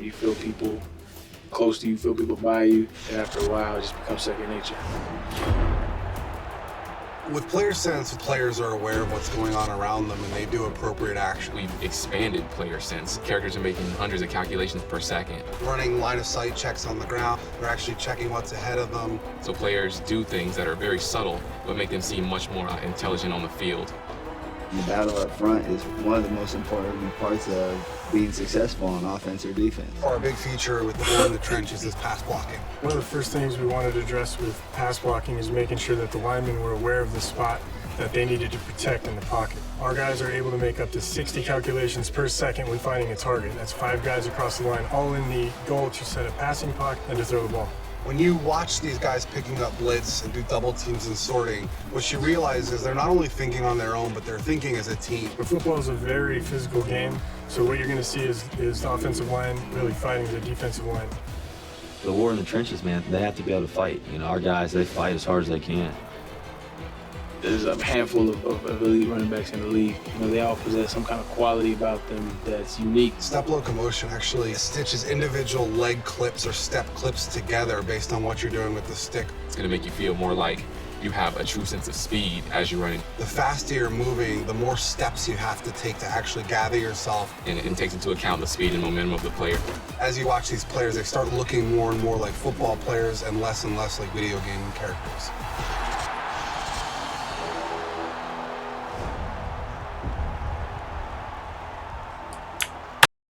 You feel people close to you, feel people by you, and after a while, it just becomes second nature. With player sense, players are aware of what's going on around them and they do appropriate action. We've expanded player sense. Characters are making hundreds of calculations per second. Running line of sight checks on the ground. They're actually checking what's ahead of them. So players do things that are very subtle, but make them seem much more intelligent on the field. The battle up front is one of the most important parts of being successful on offense or defense. Our big feature with the ball in the trenches is pass blocking. One of the first things we wanted to address with pass blocking is making sure that the linemen were aware of the spot that they needed to protect in the pocket. Our guys are able to make up to 60 calculations per second when finding a target. That's 5 guys across the line, all in the goal to set a passing pocket and to throw the ball. When you watch these guys picking up blitz and do double teams and sorting, what you realize is they're not only thinking on their own, but they're thinking as a team. But football is a very physical game, so what you're going to see is the offensive line really fighting the defensive line. The war in the trenches, man, they have to be able to fight. You know, our guys, they fight as hard as they can. There's a handful of elite running backs in the league. You know, they all possess some kind of quality about them that's unique. Step locomotion actually stitches individual leg clips or step clips together based on what you're doing with the stick. It's going to make you feel more like you have a true sense of speed as you're running. The faster you're moving, the more steps you have to take to actually gather yourself. And it takes into account the speed and momentum of the player. As you watch these players, they start looking more and more like football players and less like video game characters.